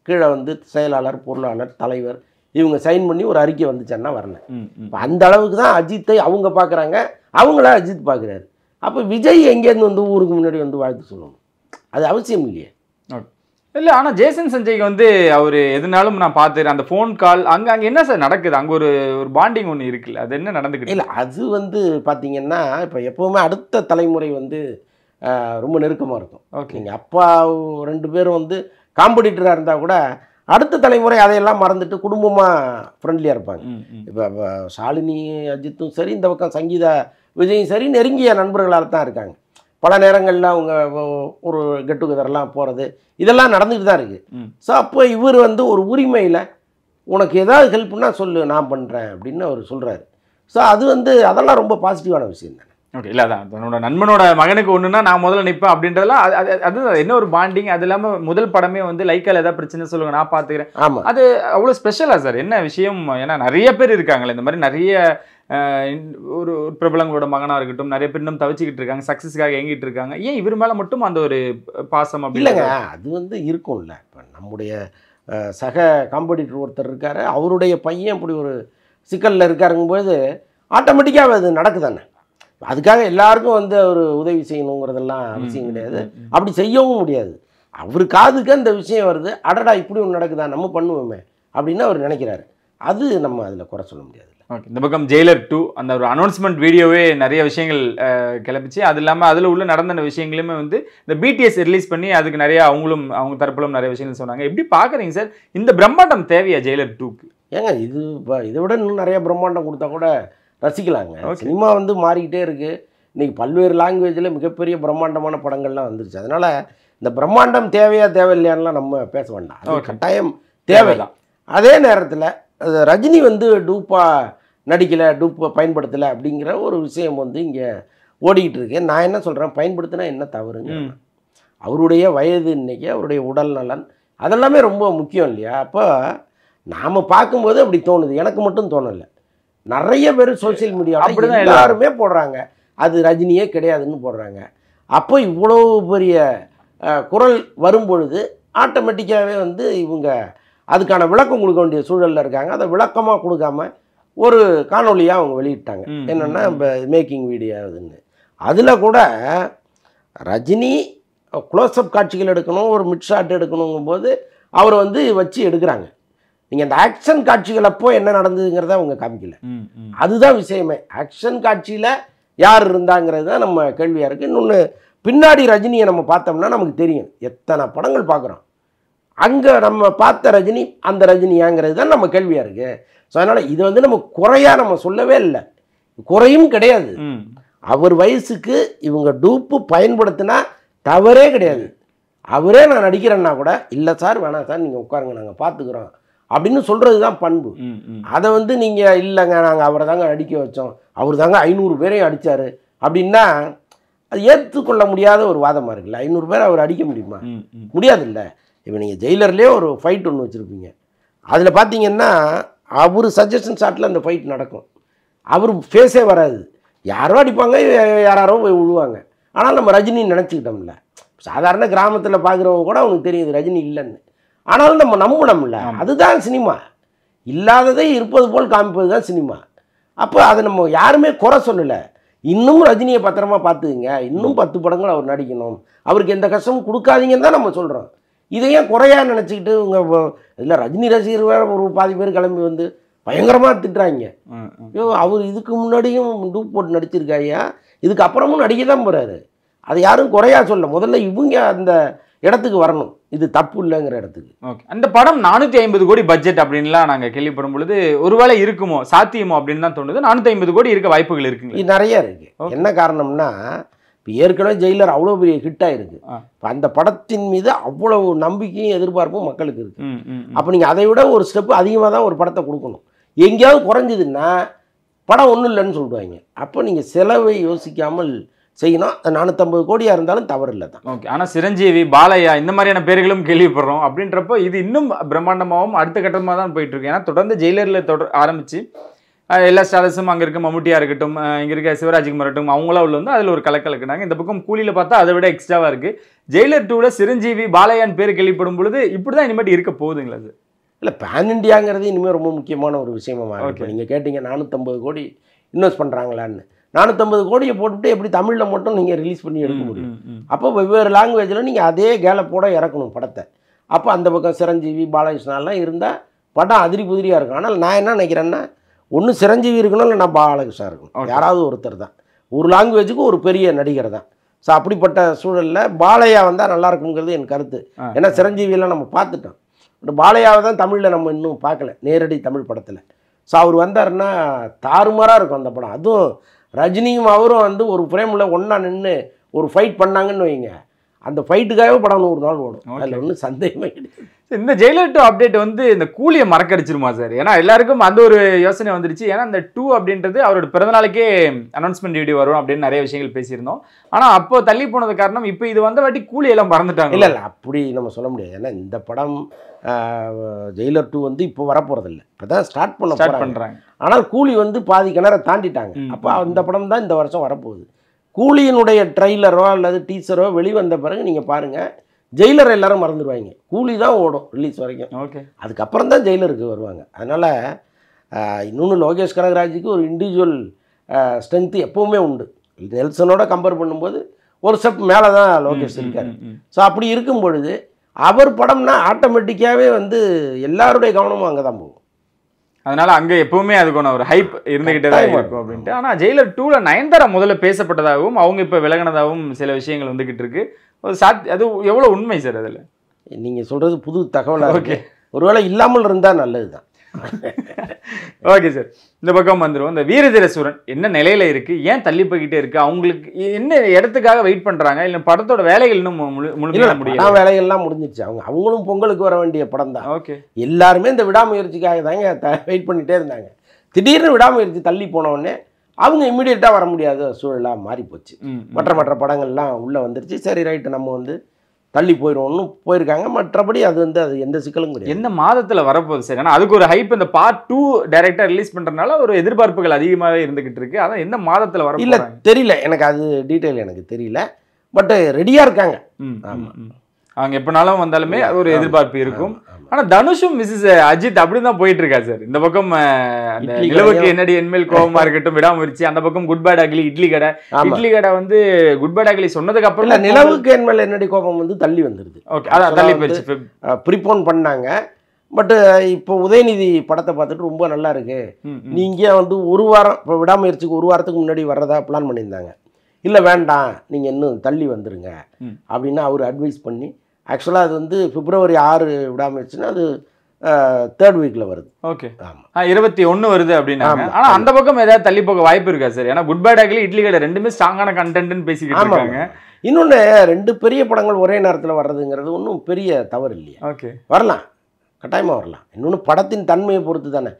கீழே வந்து செயலாளர், பொருளாளர், தலைவர் இவங்க சைன் பண்ணி ஒரு அறிக்கை வந்துச்சான்னா வரல. அந்த அளவுக்கு தான் அஜித்தை அவங்க பார்க்குறாங்க, அவங்கள அஜித் பார்க்குறாரு. அப்போ விஜய் எங்கேருந்து வந்து ஊருக்கு முன்னாடி வந்து வாழ்த்து சொல்லணும்? அது அவசியம் இல்லையே. இல்லை, ஆனால் ஜேசன் சஞ்சய்க்கு வந்து அவர் எதுனாலும் நான் பார்த்துறேன், அந்த ஃபோன் கால் அங்கே என்ன சார் நடக்குது? அங்கே ஒரு பாண்டிங் ஒன்று இருக்குல்ல, அது என்ன நடந்துக்கிட்டு? இல்லை, அது வந்து பார்த்தீங்கன்னா இப்போ எப்போவுமே அடுத்த தலைமுறை வந்து ரொம்ப நெருக்கமாக இருக்கும். ஓகே, நீங்கள் அப்பா 2 பேரும் வந்து காம்படிட்டராக இருந்தால் கூட அடுத்த தலைமுறை அதையெல்லாம் மறந்துட்டு குடும்பமாக ஃப்ரெண்ட்லியாக இருப்பாங்க. இப்போ ஷாலினி அஜித்தும் சரி, இந்த பக்கம் சங்கீதா விஜயும் சரி, நெருங்கிய நண்பர்களால் தான் இருக்காங்க. பல நேரங்களில் அவங்க ஒரு கெட் டுகெதர்லாம் போகிறது இதெல்லாம் நடந்துகிட்டு தான் இருக்குது. ஸோ அப்போ இவர் வந்து ஒரு உரிமையில் உனக்கு ஏதாவது ஹெல்ப்னா சொல்லு, நான் பண்ணுறேன் அப்படின்னு அவர் சொல்கிறாரு. ஸோ அது வந்து அதெல்லாம் ரொம்ப பாசிட்டிவான விஷயம் தானே. ஓகே, இல்லை அதான் தன்னோட நண்பனோட மகனுக்கு ஒன்றுனா நான் முதல்ல நிற்பேன் அப்படின்றதெல்லாம் அது என்ன ஒரு பாண்டிங். அது இல்லாமல் முதல் படமே வந்து லைக்கால் ஏதாவது பிரச்சனை சொல்லுங்கள், நான் பார்த்துக்கிறேன். ஆமாம், அது அவ்வளோ ஸ்பெஷலாக சார்? என்ன விஷயம்? ஏன்னா நிறைய பேர் இருக்காங்களே இந்த மாதிரி, நிறைய ஒரு பிரபலங்களோட மகனாக இருக்கட்டும், நிறைய பேர் இன்னும் தவிச்சிக்கிட்டு இருக்காங்க, சக்ஸஸ்க்காக எங்கிட்டு இருக்காங்க. ஏன் இவர் மேலே மட்டும் அந்த ஒரு பாசம்? அப்படி இல்லைங்க, அது வந்து இருக்கும்ல. இப்போ நம்முடைய சக காம்படிட்டர் ஒருத்தர் இருக்கார், அவருடைய பையன் அப்படி ஒரு சிக்கலில் இருக்காருங்கும்போது ஆட்டோமேட்டிக்காக அது நடக்குதானே. அதுக்காக எல்லாருக்கும் வந்து ஒரு உதவி செய்யணுங்கிறதெல்லாம் அவசியம் கிடையாது, அப்படி செய்யவும் முடியாது. அவர் காதுக்கு அந்த விஷயம் வருது, அடடா இப்படி ஒன்று நடக்குதா, நம்ம பண்ணுவோமே அப்படின்னு அவர் நினைக்கிறாரு. அது நம்ம அதில் குறை சொல்ல முடியாது. ஓகே, இந்த பக்கம் ஜெயிலர் 2 அந்த ஒரு அனௌன்ஸ்மெண்ட் வீடியோவே நிறைய விஷயங்கள் கிளப்பிச்சு. அது இல்லாமல் அதில் உள்ள நடந்த விஷயங்களுமே வந்து இந்த பிடிஎஸ் ரிலீஸ் பண்ணி அதுக்கு நிறைய அவங்க தரப்பிலும் நிறைய விஷயங்கள் சொன்னாங்க. எப்படி பார்க்குறீங்க சார் இந்த பிரம்மாண்டம் தேவையா ஜெயிலர் 2க்கு? ஏங்க இது இதை விட இன்னும் நிறைய பிரம்மாண்டம் கொடுத்தா கூட ரசிக்கலாங்க. சினிமா வந்து மாறிக்கிட்டே இருக்குது. இன்றைக்கி பல்வேறு லாங்குவேஜில் மிகப்பெரிய பிரம்மாண்டமான படங்கள்லாம் வந்துருச்சு. அதனால் இந்த பிரம்மாண்டம் தேவையா தேவையில்லையான்லாம் நம்ம பேச வேண்டாம், அது கட்டாயம் தேவைதான். அதே நேரத்தில் ரஜினி வந்து டூப்பாக நடிக்கலை, டூப்பை பயன்படுத்தலை அப்படிங்கிற ஒரு விஷயம் வந்து இங்கே ஓடிக்கிட்டு இருக்கு. நான் என்ன சொல்கிறேன், பயன்படுத்தினா என்ன தவறுங்க? அவருடைய வயது, இன்றைக்கி அவருடைய உடல் நலன் அதெல்லாமே ரொம்ப முக்கியம் இல்லையா? அப்போ நாம் பார்க்கும்போது அப்படி தோணுது, எனக்கு மட்டும் தோணலை. நிறைய பேர் சோசியல் மீடியாவில் எல்லாருமே போடுறாங்க அது ரஜினியே கிடையாதுன்னு போடுறாங்க. அப்போ இவ்வளோ பெரிய குரல் வரும்பொழுது ஆட்டோமேட்டிக்காகவே வந்து இவங்க அதுக்கான விளக்கம் கொடுக்க வேண்டிய சூழலில் இருக்காங்க. அதை விளக்கமாக கொடுக்காம ஒரு காணொலியாக அவங்க வெளியிட்டாங்க. என்னென்னா இப்போ மேக்கிங் வீடியோ அதுன்னு. அதில் கூட ரஜினி க்ளோஸ்அப் காட்சிகள் எடுக்கணும், ஒரு மிட் ஷாட் எடுக்கணுங்கும்போது அவரை வந்து வச்சு எடுக்கிறாங்க. நீங்கள் அந்த ஆக்ஷன் காட்சிகள் அப்போ என்ன நடந்ததுங்கிறத அவங்க காமிக்கல. அதுதான் விஷயமே. ஆக்ஷன் காட்சியில் யார் இருந்தாங்கிறது தான் நம்ம கேள்வியாக இருக்குது. இன்னொன்று, பின்னாடி ரஜினியை நம்ம பார்த்தோம்னா நமக்கு தெரியும் எத்தனை படங்கள் பார்க்குறோம், அங்கே நம்ம பார்த்த ரஜினி அந்த ரஜினியாங்கிறது தான் நம்ம கேள்வியாக இருக்குது. ஸோ அதனால் இது வந்து நம்ம குறையாக நம்ம சொல்லவே இல்லை, குறையும் கிடையாது. அவர் வயசுக்கு இவங்க டூப்பு பயன்படுத்தினா தவறே கிடையாது. அவரே நான் நடிக்கிறேன்னா கூட இல்லை சார் வேணாம் சார் நீங்கள் உட்காருங்க நாங்கள் பார்த்துக்குறோம் அப்படின்னு சொல்கிறது தான் பண்பு. அதை வந்து நீங்கள் இல்லைங்க நாங்கள் அவரை தாங்க நடிக்க வச்சோம், அவர் தாங்க 500 பேரையும் அடித்தார் அப்படின்னா அது ஏற்றுக்கொள்ள முடியாத ஒரு வாதமாக இருக்குல்ல. 500 பேர் அவர் அடிக்க முடியுமா? முடியாதுல்ல. இப்போ நீங்கள் ஜெயிலர்லேயே ஒரு ஃபைட் ஒன்று வச்சுருப்பீங்க, அதில் பார்த்தீங்கன்னா அவர் சஜஷன் ஷாட்டில் அந்த ஃபைட் நடக்கும், அவர் ஃபேஸே வராது, யாரோ அடிப்பாங்க யாரோ போய் விழுவாங்க. ஆனால் நம்ம ரஜினி நினச்சிக்கிட்டோம்ல, சாதாரண கிராமத்தில் பார்க்குறவங்க கூட அவனுக்கு தெரியுது ரஜினி இல்லைன்னு, ஆனாலும் நம்ம நம்பணும்ல. அதுதான் சினிமா, இல்லாததை இருப்பது போல் காமிப்பது தான் சினிமா. அப்போ அதை நம்ம யாருமே குறை சொல்லலை. இன்னும் ரஜினியை பத்திரமா பார்த்துக்குங்க, இன்னும் 10 படங்கள் அவர் நடிக்கணும், அவருக்கு எந்த கஷ்டமும் கொடுக்காதீங்கன்னு தான் நம்ம சொல்கிறோம். இதையே குறையாக நினச்சிக்கிட்டு உங்கள் இல்லை ரஜினி ரசிகர் வேறு ஒரு பாதி பேர் கிளம்பி வந்து பயங்கரமாக திட்டுறாங்க. ஐயோ அவர் இதுக்கு முன்னாடியும் டூப் போட்டு நடிச்சிருக்காயா, இதுக்கு அப்புறமும் நடிக்க தான் போகிறாரு. அதை யாரும் குறையாக சொல்ல, முதல்ல இவங்க அந்த இடத்துக்கு வரணும், இது தப்பு இல்லைங்கிற இடத்துக்கு. ஓகே, அந்த படம் 450 கோடி பட்ஜெட் அப்படின்லாம் நாங்கள் கேள்விப்படும் பொழுது ஒருவேளை இருக்குமோ சாத்தியமோ அப்படின்னு தான் தோணுது. 450 கோடி இருக்க வாய்ப்புகள் இருக்குங்க. இது நிறைய இருக்குது. என்ன காரணம்னா இப்போ ஏற்கனவே ஜெயிலர் அவ்வளோ பெரிய ஹிட்டாக இருக்குது, இப்போ அந்த படத்தின் மீது அவ்வளவு நம்பிக்கையும் எதிர்பார்ப்பும் மக்களுக்கு இருக்குது. அப்போ நீங்கள் அதை விட ஒரு ஸ்டெப்பு அதிகமாக தான் ஒரு படத்தை கொடுக்கணும். எங்கேயாவது குறைஞ்சிதுன்னா படம் ஒன்றும் இல்லைன்னு சொல்லுவாங்க. அப்போ நீங்கள் செலவை யோசிக்காமல் செய்யணும். 450 கோடியாக இருந்தாலும் தவறு இல்லை தான். ஓகே, ஆனால் சிரஞ்சீவி, பாலையா இந்த மாதிரியான பேர்களும் கேள்விப்படுறோம். அப்படின்றப்போ இது இன்னும் பிரம்மாண்டமாகவும் அடுத்த கட்டமாக தான் போயிட்டு இருக்கு. ஏன்னா தொடர்ந்து ஜெயிலரில் ஆரம்பித்து எல்லா ஸ்டாரஸும் அங்கே இருக்க மம்முட்டியாக இருக்கட்டும், இங்கே இருக்க சிவராஜ்குமார் இருக்கட்டும், அவங்களாம் உள்ள வந்து அதில் ஒரு கலக்கலக்குனாங்க. இந்த பக்கம் கூலியில் பார்த்தா அதை விட எக்ஸ்ட்ராவாக இருக்குது. ஜெயிலர் 2ல் சிரஞ்சீவி, பாலையான் பேர் கேள்விப்படும் பொழுது இப்படி தான் இனிமேட்டு இருக்க போகுதுங்களா அது? இல்லை, பேன் இண்டியாங்கிறது இனிமேல் ரொம்ப முக்கியமான ஒரு விஷயமா மாறும். நீங்கள் கேட்டீங்க 450 கோடி இன்வெஸ்ட் பண்ணுறாங்களான்னு. 450 கோடியை போட்டுவிட்டு எப்படி தமிழில் மட்டும் நீங்கள் ரிலீஸ் பண்ணி எடுக்க முடியும்? அப்போ வெவ்வேறு லாங்குவேஜில் நீங்கள் அதே கேலப்போட இறக்கணும் படத்தை. அப்போ அந்த பக்கம் சிரஞ்சீவி, பாலகிருஷ்ணாலாம் இருந்தால் படம் அதிரி புதிரியாக இருக்கும். ஆனால் நான் என்ன நினைக்கிறேன்னா, ஒன்று சிரஞ்சீவி இருக்கணும், இல்லை நான் பாலகிருஷ்ணா இருக்கணும், யாராவது ஒருத்தர் தான். ஒரு லாங்குவேஜுக்கு ஒரு பெரிய நடிகர் தான். ஸோ அப்படிப்பட்ட சூழலில் பாலையா வந்தால் நல்லா இருக்குங்கிறது என் கருத்து. ஏன்னா சிரஞ்சீவியெல்லாம் நம்ம பார்த்துட்டோம், பட் பாலையாவை தான் தமிழில் நம்ம இன்னும் பார்க்கல நேரடி தமிழ் படத்தில். ஸோ அவர் வந்தாருன்னா தாறுமாறாக இருக்கும் அந்த படம். அதுவும் ரஜினியும் அவரும் வந்து ஒரு ஃப்ரேமில் ஒன்றா நின்று ஒரு ஃபைட் பண்ணாங்கன்னு வைங்க, அந்த ஃபைட்டுக்காகவே படம் 100 நாள் ஓடும். அதில் ஒன்றும் சந்தேகமே கிடையாது. இந்த ஜெயிலர் 2 அப்டேட் வந்து இந்த கூலியை மறக்கடிச்சிருமா சார்? ஏன்னா எல்லாருக்கும் அந்த ஒரு யோசனை வந்துருச்சு. ஏன்னா இந்த 2 அப்படின்றது அவரோட பிறந்தநாளுக்கே அனௌன்ஸ்மெண்ட் வீடியோ வரும் அப்படின்னு நிறைய விஷயங்கள் பேசியிருந்தோம். ஆனால் அப்போ தள்ளி போனது காரணம் இப்போ இது வந்த வாட்டி கூலியெல்லாம் மறந்துட்டாங்க. இல்லை அப்படி நம்ம சொல்ல முடியாது. ஏன்னா இந்த படம் ஜெயிலர் 2 வந்து இப்போ வரப்போகிறதில்ல, இப்போ தான் ஸ்டார்ட் பண்ணுறாங்க. ஆனால் கூலி வந்து பாதி கிணற தாண்டிட்டாங்க. அப்போ அந்த படம் தான் இந்த வருஷம் வரப்போகுது. கூலியினுடைய ட்ரெய்லரோ அல்லது டீசரோ வெளிவந்த பிறகு நீங்கள் பாருங்கள், ஜெயிலர் எல்லாரும் மறந்துடுவாங்க, கூலி தான் ஓடும் ரிலீஸ் வரைக்கும். ஓகே, அதுக்கப்புறம் தான் ஜெயிலருக்கு வருவாங்க. அதனால் இன்னொன்று லோகேஷ் கனகராஜுக்கு ஒரு இண்டிவிஜுவல் ஸ்ட்ரென்த்து எப்போவுமே உண்டு. நெல்சனோட கம்பேர் பண்ணும்போது ஒரு ஸ்டெப் மேலே தான் லோகேஷ் இருக்கார். ஸோ அப்படி இருக்கும் பொழுது அவர் படம்னா ஆட்டோமேட்டிக்காகவே வந்து எல்லாருடைய கவனமும் அங்கே தான் போகும். அதனால அங்கே எப்பவுமே அதுக்கான ஒரு ஹைப் இருந்துகிட்டே தான் இருக்கும் அப்படின்ட்டு. ஆனால் ஜெயிலர் 2ல நயன்தாரா முதல்ல பேசப்பட்டதாகவும் அவங்க இப்போ விலகினதாகவும் சில விஷயங்கள் வந்துகிட்டு இருக்கு. அது எவ்வளோ உண்மை சார்? அதில் நீங்கள் சொல்கிறது புது தகவலாக ஓகே, ஒருவேளை இல்லாமல் இருந்தால் நல்லது தான். ஓகே சார், இந்த பக்கம் வந்துடும். இந்த வீரதீர சூரன் என்ன நிலையில இருக்கு, ஏன் தள்ளி போய்கிட்டே இருக்கு, அவங்களுக்கு என்ன இடத்துக்காக வெயிட் பண்றாங்க, இல்லை படத்தோட வேலைகள் இன்னும் முழுமையாக முடியல? வேலைகள்லாம் முடிஞ்சிச்சு. அவங்களும் பொங்கலுக்கு வர வேண்டிய படம் தான். ஓகே, எல்லாருமே இந்த விடாமுயற்சிக்காக தாங்க வெயிட் பண்ணிட்டே இருந்தாங்க. திடீர்னு விடாமுயற்சி தள்ளி போனவுடனே அவங்க இம்மிடியட்டாக வர முடியாத சூழலாக மாறி போச்சு. மற்ற படங்கள்லாம் உள்ளே வந்துருச்சு. சரி ரைட்டு, நம்ம வந்து தள்ளி போயிடுவோம்னு போயிருக்காங்க. மற்றபடி அது எந்த சிக்கலும் கிடையாது. எந்த மாதத்தில் வரப்போகுது சார்? ஏன்னா அதுக்கு ஒரு ஹைப், இந்த பார்ட் 2 டைரக்டாக ரிலீஸ் பண்ணுறதுனால ஒரு எதிர்பார்ப்புகள் அதிகமாகவே இருந்துகிட்டு இருக்கு. அதான் எந்த மாதத்தில் வர இல்லை தெரியல, எனக்கு அது டீட்டெயில் எனக்கு தெரியல. பட் ரெடியாக இருக்காங்க. ஆமாம், அவங்க எப்பனாலும் வந்தாலுமே அது ஒரு எதிர்பார்ப்பு இருக்கும். ஆனால் தனுஷும் மிஸ்ஸஸ் அஜித் அப்படி தான் போயிட்டு இருக்கா சார். இந்த பக்கம் அந்த நிலவுக்கு என்னடி என்மேல் கோபமா இருக்கட்டும், விடாமுயற்சி, அந்த பக்கம் குட் பேட் அக்லி, இட்லி கடை வந்து குட் பேட் அக்லி சொன்னதுக்கு அப்புறம் நிலவுக்கு என்மேல் என்னடி கோபம் வந்து தள்ளி வந்துருது. ஓகே, அதான் தள்ளி போயிடுச்சு. ப்ரிப்போன் பண்ணாங்க. பட் இப்போ உதயநிதி படத்தை பார்த்துட்டு ரொம்ப நல்லா இருக்கு, நீங்க வந்து ஒரு வாரம், இப்போ விடாமுயற்சிக்கு ஒரு வாரத்துக்கு முன்னாடி வர்றதா பிளான் பண்ணியிருந்தாங்க. இல்லை வேண்டாம், நீங்கள் இன்னும் தள்ளி வந்துருங்க அப்படின்னு அவர் அட்வைஸ் பண்ணி, ஆக்சுவலாக அது வந்து February 6 விடாமுயற்சின்னா அது 3rd வீக்கில் வருது. ஓகே, ஆமாம், 21 வருது அப்படின்னாங்க. ஆனால் அந்த பக்கம் ஏதாவது தள்ளி போக வாய்ப்பு இருக்கா சார்? ஏன்னா குட் பேட் அக்லி, இட்லி கடை ரெண்டுமே ஸ்ட்ராங்கான கண்டென்ட்னு பேசிக்கிட்டு இருக்காங்க. இன்னொன்று 2 பெரிய படங்கள் ஒரே நேரத்தில் வர்றதுங்கிறது ஒன்றும் பெரிய தவறு இல்லையா? ஓகே, வரலாம், கட்டாயமாக வரலாம். இன்னொன்று படத்தின் தன்மையை பொறுத்து தானே.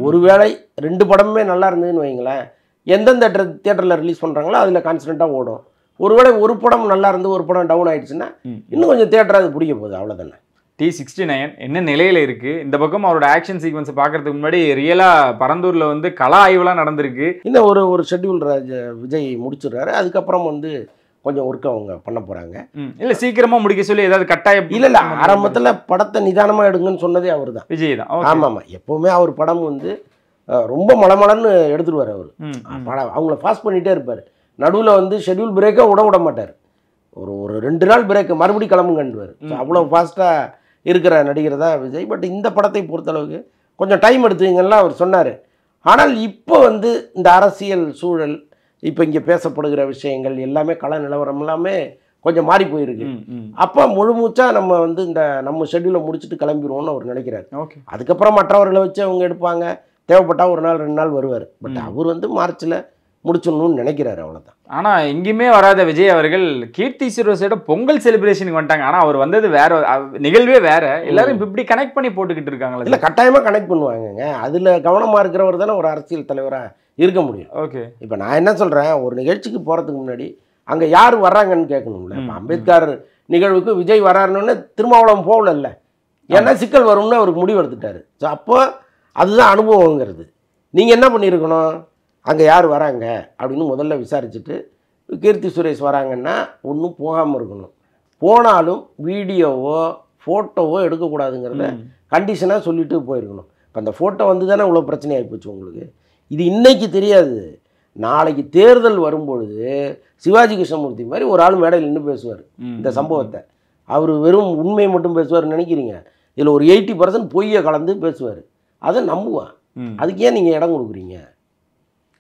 ஒருவேளை 2 படமுமே நல்லா இருந்ததுன்னு வைங்களேன், எந்தெந்த தியேட்டரில் ரிலீஸ் பண்ணுறாங்களோ அதில் கான்ஸ்டண்ட்டாக ஓடும். ஒருவேளை ஒரு படம் நல்லா இருந்து ஒரு படம் டவுன் ஆயிடுச்சுன்னா இன்னும் கொஞ்சம் தியேட்டர் அது பிடிக்க போகுது, அவ்வளோதானே. T69 என்ன நிலையில் இருக்குது? இந்த பக்கம் அவரோட ஆக்ஷன் சீக்வன்ஸை பார்க்கறதுக்கு முன்னாடி ரியலாக பரந்தூரில் வந்து கலா ஆய்வுலாம் நடந்திருக்கு. இன்னும் ஒரு ஷெட்யூல் விஜய் முடிச்சிடுறாரு. அதுக்கப்புறம் வந்து கொஞ்சம் ஒர்க் அவங்க பண்ண போகிறாங்க. இல்லை சீக்கிரமாக முடிக்க சொல்லி ஏதாவது கட்டாயம்? இல்லை ஆரம்பத்தில் படத்தை நிதானமாக எடுங்கன்னு சொன்னதே அவர் தான், விஜய் தான். ஆமாம். எப்போவுமே அவர் படம் வந்து ரொம்ப மலமலன்னு எடுத்துருவார். அவர் படம் அவங்கள ஃபாஸ்ட் பண்ணிகிட்டே இருப்பார். நடுவில் வந்து ஷெட்யூல் பிரேக்கை விட மாட்டார். ஒரு 2 நாள் பிரேக்கு மறுபடியும் கிளம்புங்கன்றுவார். அவ்வளோ ஃபாஸ்ட்டாக இருக்கிற நடிகர் தான் விஜய். பட் இந்த படத்தை பொறுத்தளவுக்கு கொஞ்சம் டைம் எடுத்துங்கலாம் அவர் சொன்னார். ஆனால் இப்போ வந்து இந்த அரசியல் சூழல், இப்போ இங்கே பேசப்படுகிற விஷயங்கள் எல்லாமே கள நிலவரம் எல்லாமே கொஞ்சம் மாறி போயிருக்கு. அப்போ முழுமூச்சாக நம்ம வந்து நம்ம ஷெட்யூலை முடிச்சுட்டு கிளம்பிடுவோம்னு அவர் நினைக்கிறார். அதுக்கப்புறம் மற்றவர்களை வச்சு அவங்க எடுப்பாங்க, தேவைப்பட்டால் 1 நாள் 2 நாள் வருவார். பட் அவர் வந்து மார்ச்சில் முடிச்சிடணும்னு நினைக்கிறாரு, அவ்வளோதான். ஆனால் எங்கேயுமே வராத விஜய் அவர்கள் கீர்த்தி சுரேஷோட பொங்கல் செலிப்ரேஷனுக்கு வந்துட்டாங்க. ஆனால் அவர் வந்தது வேற, நிகழ்வே வேற. எல்லாரும் இப்படி கனெக்ட் பண்ணி போட்டுக்கிட்டு இருக்காங்களா? இல்லை, கட்டாயமாக கனெக்ட் பண்ணுவாங்கங்க. அதில் கவனமாக இருக்கிறவர் தானே ஒரு அரசியல் தலைவராக இருக்க முடியும். ஓகே, இப்போ நான் என்ன சொல்கிறேன், ஒரு நிகழ்ச்சிக்கு போகிறதுக்கு முன்னாடி அங்கே யார் வர்றாங்கன்னு கேட்கணும்ல. இப்போ அம்பேத்கர் நிகழ்வுக்கு விஜய் வராருன்னு திருமாவளவன் போகல, ஏன்னா சிக்கல் வரும்னு அவருக்கு முடிவு எடுத்துட்டாரு. ஸோ அப்போ அதுதான் அனுபவங்கிறது. நீங்கள் என்ன பண்ணியிருக்கணும், அங்கே யார் வராங்க அப்படின்னு முதல்ல விசாரிச்சுட்டு, கீர்த்தி சுரேஷ் வராங்கன்னா ஒன்றும் போகாமல் இருக்கணும். போனாலும் வீடியோவோ ஃபோட்டோவோ எடுக்கக்கூடாதுங்கிறத கண்டிஷனாக சொல்லிட்டு போயிருக்கணும். இப்போ அந்த ஃபோட்டோ வந்து தானே இவ்வளோ பிரச்சனை ஆகிப்போச்சு உங்களுக்கு. இது இன்றைக்கி தெரியாது, நாளைக்கு தேர்தல் வரும்பொழுது சிவாஜி கிருஷ்ணமூர்த்தி மாதிரி ஒரு ஆள் மேடையில் நின்று பேசுவார் இந்த சம்பவத்தை. அவர் வெறும் உண்மையை மட்டும் பேசுவார்னு நினைக்கிறீங்க? இதில் ஒரு 80% பொய்யை கலந்து பேசுவார். அதை நம்புவான். அதுக்கு ஏன் நீங்கள் இடம் கொடுக்குறீங்க?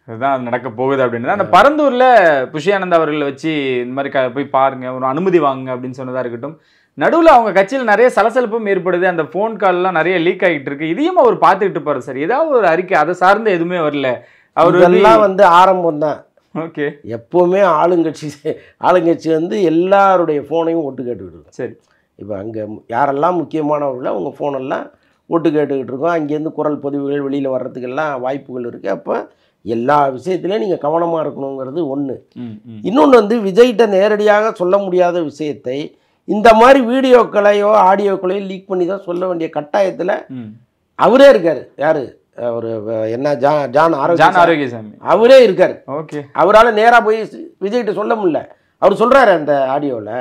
அதுதான் நடக்க போகுது அப்படின்னு. அந்த பரந்தூரில் புஷி ஆனந்த் அவர்களை வச்சு இந்த மாதிரி போய் பாருங்க, ஒரு அனுமதி வாங்குங்க அப்படின்னு சொன்னதாக இருக்கட்டும். நடுவில் அவங்க கட்சியில் நிறைய சலசலப்பும் ஏற்படுது. அந்த ஃபோன் கால்லாம் நிறைய லீக் ஆகிட்டு இருக்கு. இதையும் அவர் பார்த்துக்கிட்டு இருப்பாரு சார். ஏதாவது ஒரு அறிக்கை அதை சார்ந்து எதுவுமே வரல. அவர் இதெல்லாம் வந்து ஆரம்பம் தான். ஓகே, எப்போவுமே ஆளுங்கட்சி வந்து எல்லாருடைய ஃபோனையும் ஒட்டு கேட்டுக்கிட்டு இருக்கும். சரி, இப்போ அங்கே யாரெல்லாம் முக்கியமானவர்களோ அவங்க ஃபோனெல்லாம் ஒட்டு கேட்டுக்கிட்டு இருக்கோம். அங்கேருந்து குரல் பதிவுகள் வெளியில் வர்றதுக்கெல்லாம் வாய்ப்புகள் இருக்குது. அப்போ எல்லா விஷயத்துலையும் நீங்கள் கவனமாக இருக்கணுங்கிறது ஒன்று. இன்னொன்று வந்து விஜய்கிட்ட நேரடியாக சொல்ல முடியாத விஷயத்தை இந்த மாதிரி வீடியோக்களையோ ஆடியோக்களையோ லீக் பண்ணி தான் சொல்ல வேண்டிய கட்டாயத்தில் அவரே இருக்கார். யார் அவர் என்ன ஜான் ஆரோக்கியசாமி அவரே இருக்கார். ஓகே, அவரால் நேராக போய் விஜய்கிட்ட சொல்ல முடியல. அவர் சொல்கிறாரு அந்த ஆடியோவில்,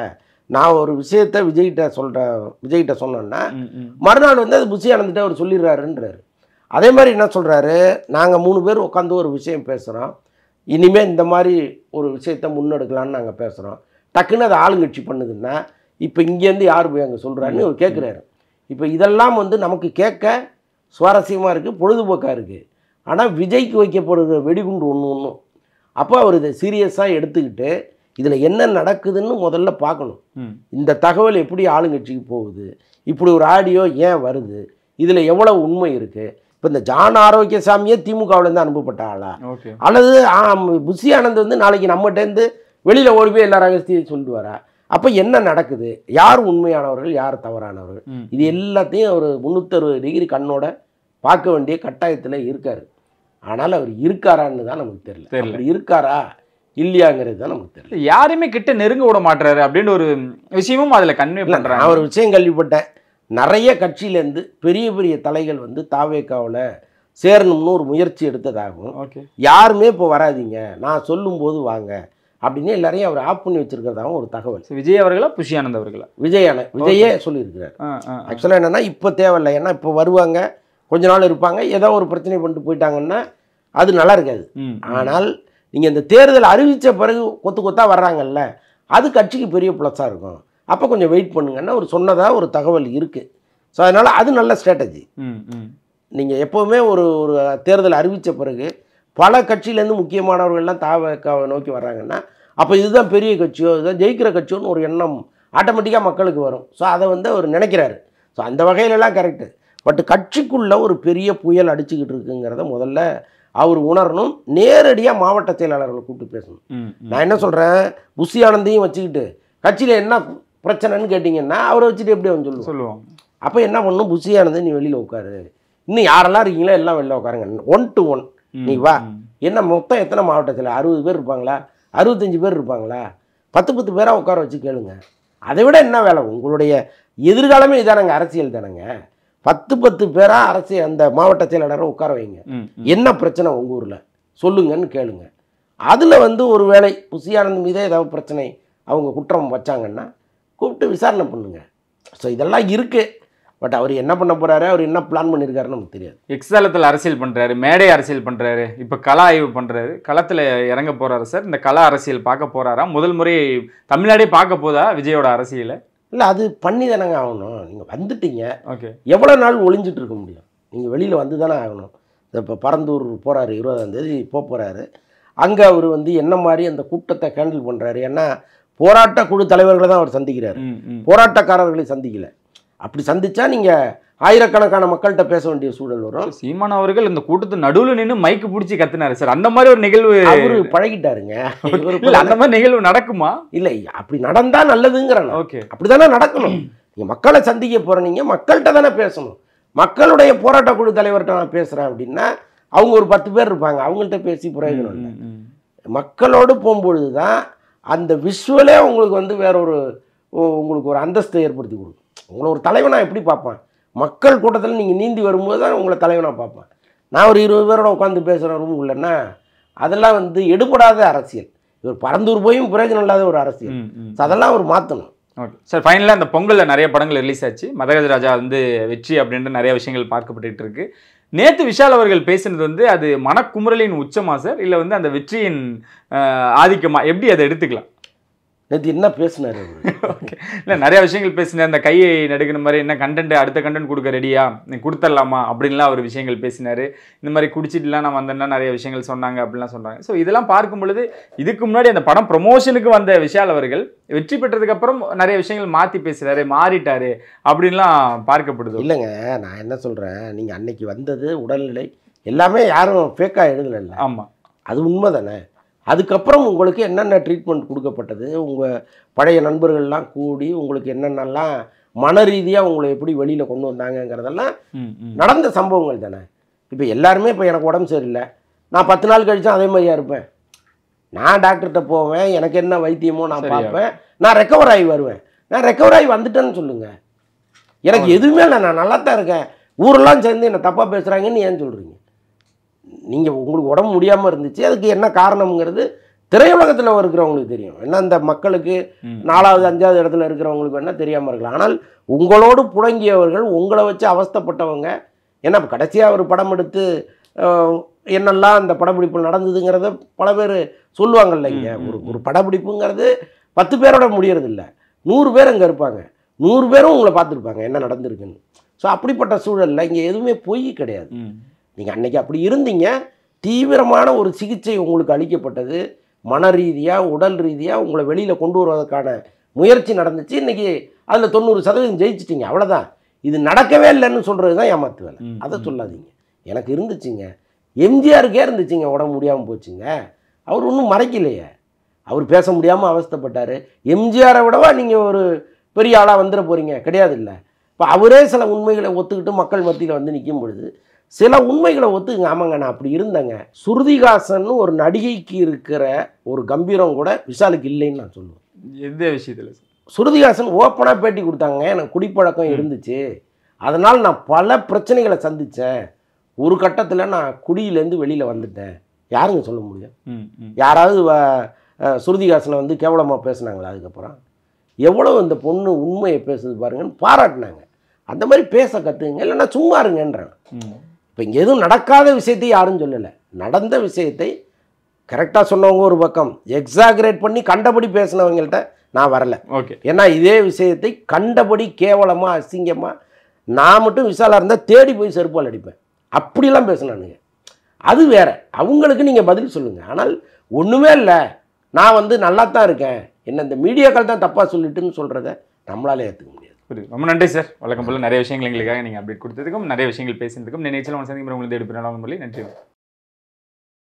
நான் ஒரு விஷயத்தை விஜய்கிட்ட சொன்னோன்னா மறுநாள் வந்து அது புஷி ஆனந்த்கிட்ட அவர் சொல்லிடுறாருன்றாரு. அதே மாதிரி என்ன சொல்கிறாரு, நாங்கள் 3 பேர் உட்காந்து ஒரு விஷயம் பேசுகிறோம், இனிமேல் இந்த மாதிரி ஒரு விஷயத்தை முன்னெடுக்கலான்னு நாங்கள் பேசுகிறோம். டக்குன்னு அதை ஆளுங்கட்சி பண்ணுதுன்னா இப்போ இங்கேருந்து யார் போய் அங்கே சொல்கிறாருன்னு அவர் கேட்குறாரு. இப்போ இதெல்லாம் வந்து நமக்கு கேட்க சுவாரஸ்யமாக இருக்குது, பொழுதுபோக்காக இருக்குது. ஆனால் விஜய்க்கு வைக்கப்படுகிற வெடிகுண்டு ஒன்றும் அப்போ அவர் இதை சீரியஸாக எடுத்துக்கிட்டு இதில் என்ன நடக்குதுன்னு முதல்ல பார்க்கணும். இந்த தகவல் எப்படி ஆளுங்கட்சிக்கு போகுது, இப்படி ஒரு ஆடியோ ஏன் வருது, இதில் எவ்வளோ உண்மை இருக்குது. இப்போ இந்த ஜான் ஆரோக்கியசாமியே திமுகவிலேருந்து அனுப்பப்பட்ட ஆளா, அல்லது புஷி ஆனந்த் வந்து நாளைக்கு நம்மகிட்டேருந்து வெளியில் ஓடி போய் எல்லா ரகசியத்தையும் சொல்லிட்டு வரா? அப்போ என்ன நடக்குது, யார் உண்மையானவர்கள் யார் தவறானவர்கள், இது எல்லாத்தையும் அவர் 360 டிகிரி கண்ணோட பார்க்க வேண்டிய கட்டாயத்தில் இருக்கார். ஆனால் அவர் இருக்காரான்னு தான் நமக்கு தெரியல. அப்படி இருக்காரா இல்லையாங்கிறது தான் நமக்கு தெரியல. யாருமே கிட்ட நெருங்க விட மாட்டாரு அப்படின்னு ஒரு விஷயமும் அதில் கன்வே பண்ணுறாங்க. நான் ஒரு விஷயம் கேள்விப்பட்டேன், நிறைய கட்சியிலேருந்து பெரிய பெரிய தலைகள் வந்து தாவேக்காவில் சேரணும்னு ஒரு முயற்சி எடுத்ததாகவும், யாருமே இப்போ வராதிங்க நான் சொல்லும்போது வாங்க அப்படின்னு எல்லாரையும் அவர் ஆஃப் பண்ணி வச்சிருக்கிறதாகவும் ஒரு தகவல். விஜய் அவர்களா புஷி ஆனந்த் அவர்களா? விஜயே சொல்லியிருக்கிறார். ஆக்சுவலாக என்னென்னா இப்போ தேவையில்லை, ஏன்னா இப்போ வருவாங்க கொஞ்ச நாள் இருப்பாங்க, ஏதோ ஒரு பிரச்சனை பண்ணிட்டு போயிட்டாங்கன்னா அது நல்லா இருக்காது. ஆனால் நீங்கள் இந்த தேர்தல் அறிவித்த பிறகு கொத்தாக வர்றாங்கல்ல, அது கட்சிக்கு பெரிய ப்ளஸ்ஸாக இருக்கும். அப்போ கொஞ்சம் வெயிட் பண்ணுங்கன்னா ஒரு சொன்னதாக ஒரு தகவல் இருக்குது. ஸோ அதனால் அது நல்ல ஸ்ட்ராட்டஜி. நீங்கள் எப்போவுமே ஒரு தேர்தல் அறிவித்த பிறகு பல கட்சியிலேருந்து முக்கியமானவர்கள்லாம் தாவக்காவை நோக்கி வர்றாங்கன்னா அப்போ இதுதான் பெரிய கட்சியோ இதுதான் ஜெயிக்கிற கட்சியோன்னு ஒரு எண்ணம் ஆட்டோமேட்டிக்காக மக்களுக்கு வரும். ஸோ அதை வந்து அவர் நினைக்கிறாரு. ஸோ அந்த வகையிலலாம் கரெக்டு. பட் கட்சிக்குள்ளே ஒரு பெரிய புயல் அடிச்சுக்கிட்டு இருக்குங்கிறத முதல்ல அவர் உணரணும். நேரடியாக மாவட்ட செயலாளர்களை கூப்பிட்டு பேசணும். நான் என்ன சொல்கிறேன், புஷி ஆனந்தையும் வச்சுக்கிட்டு கட்சியில் என்ன பிரச்சனைன்னு கேட்டிங்கன்னா அவரை வச்சுட்டு எப்படி அவன் சொல்லுவாங்க. அப்போ என்ன பண்ணணும், புஷி ஆனந்தை நீ வெளியில் உட்காரு, இன்னும் யாரெல்லாம் இருக்கீங்களோ எல்லாம் வெளில உட்காருங்க, 1 to 1 நீ வா. என்ன மொத்தம் எத்தனை மாவட்ட செயலர், 60 பேர் இருப்பாங்களா, 65 பேர் இருப்பாங்களா, 10 பேராக உட்கார வச்சு கேளுங்க. அதை விட என்ன வேலை, உங்களுடைய எதிர்காலமே இதானங்க, அரசியல் தானங்க. 10 பேராக அரசியல் அந்த மாவட்ட செயலாளரை உட்கார வைங்க, என்ன பிரச்சனை உங்கள் ஊரில் சொல்லுங்கன்னு கேளுங்க. அதில் ஒரு வேளை புஷி ஆனந்த் மீதே ஏதாவது பிரச்சனை அவங்க குற்றம் வச்சாங்கன்னா கூப்பிட்டு விசாரணை பண்ணுங்க. ஸோ இதெல்லாம் இருக்குது. பட் அவர் என்ன பண்ண போகிறாரு, அவர் என்ன பிளான் பண்ணியிருக்காருன்னு நமக்கு தெரியாது. எக்ஸாலத்தில் அரசியல் பண்ணுறாரு, மேடை அரசியல் பண்ணுறாரு, இப்போ கள ஆய்வு பண்ணுறாரு, களத்தில் இறங்க போகிறாரு சார். இந்த கள அரசியல் பார்க்க போகிறாரா, முதல் முறை தமிழ்நாடே பார்க்க போதா விஜயோட அரசியலை? இல்லை, அது பண்ணி தானேங்க ஆகணும். நீங்கள் வந்துட்டீங்க, ஓகே, எவ்வளோ நாள் ஒளிஞ்சிட்டு இருக்க முடியும், நீங்கள் வெளியில் வந்து தானே ஆகணும். இப்போ பரந்தூர் போகிறாரு, 20ஆம் தேதி போகிறாரு. அங்கே அவர் என்ன மாதிரி அந்த கூட்டத்தை ஹேண்டில் பண்ணுறாரு. ஏன்னா போராட்ட குழு தலைவர்களை தான் அவர் சந்திக்கிறார், போராட்டக்காரர்களை சந்திக்கல. அப்படி சந்திச்சா நீங்கள் ஆயிரக்கணக்கான மக்கள்கிட்ட பேச வேண்டிய சூழல் வரும். சீமான் அவர்கள் இந்த கூட்டத்து நடுவில் நின்று மைக்கு பிடிச்சி கத்துனாரு சார். அந்த மாதிரி ஒரு நிகழ்வு அவரு பழகிட்டாருங்க. அந்த மாதிரி நிகழ்வு நடக்குமா? இல்லை, அப்படி நடந்தா நல்லதுங்கிறேன். ஓகே, அப்படிதானே நடக்கணும். நீங்கள் மக்களை சந்திக்க போகிறீங்க, மக்கள்கிட்ட தானே பேசணும். மக்களுடைய போராட்ட குழு தலைவர்கிட்ட நான் பேசுகிறேன் அப்படின்னா அவங்க ஒரு 10 பேர் இருப்பாங்க, அவங்கள்ட்ட பேசி பிரயோஜனம் இல்லை. மக்களோடு போகும்பொழுது தான் அந்த விஷுவலே உங்களுக்கு வேற ஒரு உங்களுக்கு ஒரு அந்தஸ்தை ஏற்படுத்தி கொடுக்கும். உங்களை ஒரு தலைவனாக எப்படி பார்ப்பேன், மக்கள் கூட்டத்தில் நீங்கள் நீந்தி வரும்போது தான் உங்களை தலைவனாக பார்ப்பேன். நான் ஒரு 20 பேரோட உட்காந்து பேசுகிற ரூம் இல்லைன்னா அதெல்லாம் எடுபடாத அரசியல். இவர் பரந்தூர் போயும் பிரயோஜனம் இல்லாத ஒரு அரசியல். அதெல்லாம் அவர் மாற்றணும். ஓகே சார், ஃபைனலாக அந்த பொங்கலில் நிறைய படங்கள் ரிலீஸ் ஆச்சு. மதகஜ ராஜா வெற்றி அப்படின்ட்டு நிறைய விஷயங்கள் பார்க்கப்பட்டு இருக்கு. நேற்று விஷால் அவர்கள் பேசினது அது மனக்குமுறலின் உச்சமா சார், இல்லை அந்த வெற்றியின் ஆதிக்கமா, எப்படி அதை எடுத்துக்கலாம்? நேற்று என்ன பேசினார்? ஓகே, இல்லை நிறைய விஷயங்கள் பேசினார். அந்த கையை நடுக்கிற மாதிரி என்ன கண்டென்ட், அடுத்த கண்டென்ட் கொடுக்க ரெடியா, நீ கொடுத்துடலாமா அப்படின்லாம் ஒரு விஷயங்கள் பேசினார். இந்த மாதிரி குடிச்சிட்டுலாம் நான் வந்தேன்னா நிறைய விஷயங்கள் சொன்னாங்க அப்படிலாம் சொன்னாங்க. ஸோ இதெல்லாம் பார்க்கும் பொழுது இதுக்கு முன்னாடி அந்த படம் ப்ரொமோஷனுக்கு வந்த விஷால் அவர்கள் வெற்றி பெற்றதுக்கு அப்புறம் நிறைய விஷயங்கள் மாற்றி பேசுகிறாரு, மாறிட்டாரு அப்படின்லாம் பார்க்கப்படுது. இல்லைங்க, நான் என்ன சொல்கிறேன், நீங்கள் அன்னைக்கு வந்தது உடல்நிலை எல்லாமே யாரும் ஃபேக்காக எழுதலை. ஆமாம், அது உண்மை தானே. அதுக்கப்புறம் உங்களுக்கு என்னென்ன ட்ரீட்மெண்ட் கொடுக்கப்பட்டது, உங்கள் பழைய நண்பர்கள்லாம் கூடி உங்களுக்கு என்னென்னலாம் மன ரீதியாக உங்களை எப்படி வெளியில் கொண்டு வந்தாங்கங்கிறதெல்லாம் நடந்த சம்பவங்கள் தானே. இப்போ எல்லாருமே இப்போ எனக்கு உடம்பு சரியில்லை, நான் 10 நாள் கழிச்சும் அதே மாதிரியா இருப்பேன்? நான் டாக்டர்கிட்ட போவேன், எனக்கு என்ன வைத்தியமோ நான் பார்ப்பேன், நான் ரெக்கவர் ஆகி வருவேன். நான் ரெக்கவர் ஆகி வந்துட்டேன்னு சொல்லுங்கள். எனக்கு எதுவுமே இல்லை, நான் நல்லா தான் இருக்கேன். ஊரெல்லாம் சேர்ந்து என்னை தப்பாக பேசுகிறாங்கன்னு ஏன் சொல்கிறீங்க? நீங்கள் உங்களுக்கு உடம்பு முடியாமல் இருந்துச்சு, அதுக்கு என்ன காரணம்ங்கிறது திரையுலகத்தில் இருக்கிறவங்களுக்கு தெரியும். ஏன்னா இந்த மக்களுக்கு 4வது 5வது இடத்துல இருக்கிறவங்களுக்கு வேணால் தெரியாமல் இருக்கலாம். ஆனால் உங்களோடு புழங்கியவர்கள், உங்களை வச்சு அவஸ்தைப்பட்டவங்க, ஏன்னா கடைசியாக ஒரு படம் எடுத்து என்னெல்லாம் அந்த படப்பிடிப்பு நடந்ததுங்கிறத பல பேர் சொல்லுவாங்கல்ல. இங்கே ஒரு படப்பிடிப்புங்கிறது 10 பேரோட முடியறது இல்லை, 100 பேர் அங்கே இருப்பாங்க, 100 பேரும் உங்களை பார்த்துருப்பாங்க என்ன நடந்திருக்குன்னு. ஸோ அப்படிப்பட்ட சூழலில் இங்கே எதுவுமே பொய் கிடையாது. நீங்கள் அன்றைக்கி அப்படி இருந்தீங்க, தீவிரமான ஒரு சிகிச்சை உங்களுக்கு அளிக்கப்பட்டது, மன ரீதியாக உடல் ரீதியாக உங்களை வெளியில் கொண்டு வருவதற்கான முயற்சி நடந்துச்சு. இன்றைக்கி அதில் 90% ஜெயிச்சிட்டிங்க, அவ்வளோதான். இது நடக்கவே இல்லைன்னு சொல்கிறது தான் ஏமாத்து வேலை. அதை சொல்லாதீங்க. எனக்கு இருந்துச்சுங்க, எம்ஜிஆருக்கே இருந்துச்சுங்க, உடம்பு முடியாமல் போச்சுங்க. அவர் ஒன்றும் மறைக்கலையே, அவர் பேச முடியாமல் அவஸ்தைப்பட்டார். எம்ஜிஆரை விடவா நீங்கள் ஒரு பெரிய ஆளாக வந்துட போகிறீங்க? கிடையாது இல்லை. இப்போ அவரே சில உண்மைகளை ஒத்துக்கிட்டு மக்கள் மத்தியில் நிற்கும் பொழுது சில உண்மைகளை ஒத்துக்குங்க. ஆமாங்க, நான் அப்படி இருந்தேங்க. ஸ்ருதிஹாசன் ஒரு நடிகைக்கு இருக்கிற ஒரு கம்பீரம் கூட விஷாலுக்கு இல்லைன்னு நான் சொல்லுவேன். எந்த விஷயத்தில்? ஸ்ருதிஹாசன் ஓப்பனாக பேட்டி கொடுத்தாங்க, எனக்கு குடிப்பழக்கம் இருந்துச்சு, அதனால் நான் பல பிரச்சனைகளை சந்தித்தேன், ஒரு கட்டத்தில் நான் குடியிலேருந்து வெளியில் வந்துட்டேன். யாருங்க சொல்ல முடியும்? யாராவது ஸ்ருதிஹாசனை கேவலமாக பேசுனாங்களா? அதுக்கப்புறம் எவ்வளோ இந்த பொண்ணு உண்மையை பேசுது பாருங்கன்னு பாராட்டினாங்க. அந்த மாதிரி பேச கற்றுங்க, இல்லைன்னா சும்மா இருங்கன்றேன். இப்போ இங்கே எதுவும் நடக்காத விஷயத்தை யாரும் சொல்லலை, நடந்த விஷயத்தை கரெக்டாக சொன்னவங்க ஒரு பக்கம், எக்ஸாகரேட் பண்ணி கண்டபடி பேசினவங்கள்ட்ட நான் வரலை. ஓகே, ஏன்னா இதே விஷயத்தை கண்டபடி கேவலமாக அசிங்கமாக நான் மட்டும் விஷாலாக இருந்தால் தேடி போய் செருப்பால் அடிப்பேன், அப்படிலாம் பேசினானுங்க. அது வேற, அவங்களுக்கு நீங்கள் பதில் சொல்லுங்கள். ஆனால் ஒன்றுமே இல்லை, நான் நல்லா தான் இருக்கேன், என்ன இந்த மீடியாக்கள் தான் தப்பாக சொல்லிட்டுன்னு சொல்கிறத நம்மளாலே ஏற்றுக்க முடியாது. புரியுது. ரொம்ப நன்றி சார். வழக்கம் போல் நிறைய விஷயங்கள் எங்களுக்காக நீங்கள் அப்டேட் கொடுத்ததுக்கும் நிறைய விஷயங்கள் பேசினதுக்கும் நினைச்சலாம் சந்திக்கும் உங்களுக்கு தேடி நன்றி.